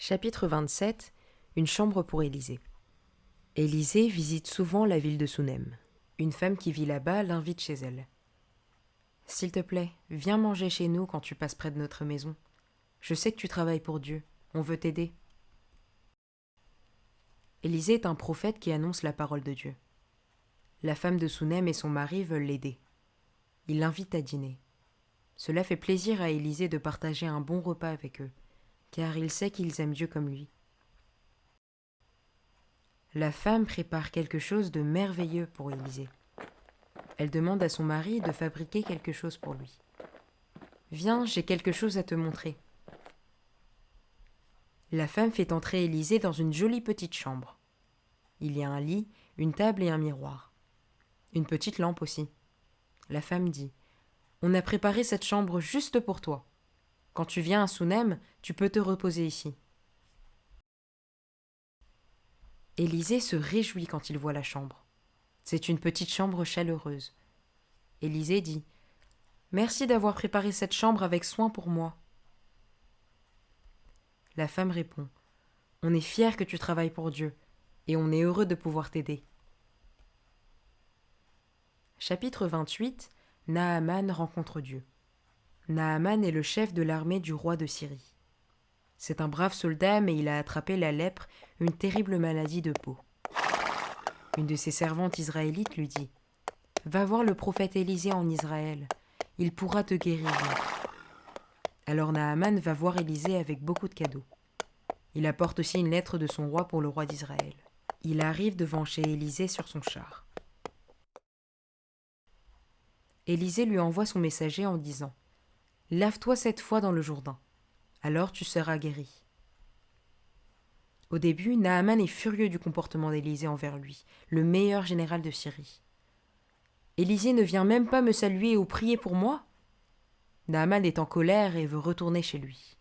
Chapitre 27. Une chambre pour Élisée. Élisée visite souvent la ville de Sounem. Une femme qui vit là-bas l'invite chez elle. « S'il te plaît, viens manger chez nous quand tu passes près de notre maison. Je sais que tu travailles pour Dieu, on veut t'aider. » Élisée est un prophète qui annonce la parole de Dieu. La femme de Sounem et son mari veulent l'aider. Ils l'invitent à dîner. Cela fait plaisir à Élisée de partager un bon repas avec eux, car il sait qu'ils aiment Dieu comme lui. La femme prépare quelque chose de merveilleux pour Élisée. Elle demande à son mari de fabriquer quelque chose pour lui. « Viens, j'ai quelque chose à te montrer. » La femme fait entrer Élisée dans une jolie petite chambre. Il y a un lit, une table et un miroir. Une petite lampe aussi. La femme dit « On a préparé cette chambre juste pour toi. Quand tu viens à Sounem, tu peux te reposer ici. » Élisée se réjouit quand il voit la chambre. C'est une petite chambre chaleureuse. Élisée dit « Merci d'avoir préparé cette chambre avec soin pour moi. » La femme répond « On est fiers que tu travailles pour Dieu, et on est heureux de pouvoir t'aider. » Chapitre 28. Naaman rencontre Dieu. Naaman est le chef de l'armée du roi de Syrie. C'est un brave soldat, mais il a attrapé la lèpre, une terrible maladie de peau. Une de ses servantes israélites lui dit « Va voir le prophète Élisée en Israël, il pourra te guérir. » Alors Naaman va voir Élisée avec beaucoup de cadeaux. Il apporte aussi une lettre de son roi pour le roi d'Israël. Il arrive devant chez Élisée sur son char. Élisée lui envoie son messager en disant « Lave-toi 7 fois dans le Jourdain, alors tu seras guéri. » Au début, Naaman est furieux du comportement d'Élisée envers lui, le meilleur général de Syrie. « Élisée ne vient même pas me saluer ou prier pour moi ?» Naaman est en colère et veut retourner chez lui.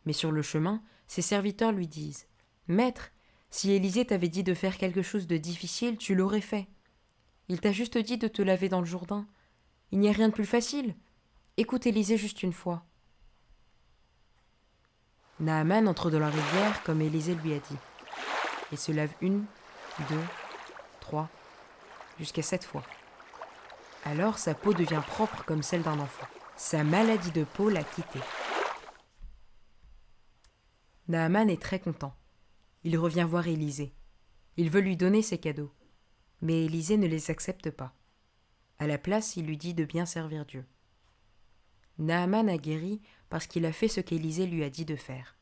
Mais sur le chemin, ses serviteurs lui disent « Maître, si Élisée t'avait dit de faire quelque chose de difficile, tu l'aurais fait. Il t'a juste dit de te laver dans le Jourdain. Il n'y a rien de plus facile. Écoute Élisée juste une fois. » Naaman entre dans la rivière comme Élisée lui a dit. Il se lave 1, 2, 3, jusqu'à 7 fois. Alors sa peau devient propre comme celle d'un enfant. Sa maladie de peau l'a quitté. Naaman est très content. Il revient voir Élisée. Il veut lui donner ses cadeaux. Mais Élisée ne les accepte pas. À la place, il lui dit de bien servir Dieu. Naaman a guéri parce qu'il a fait ce qu'Élisée lui a dit de faire.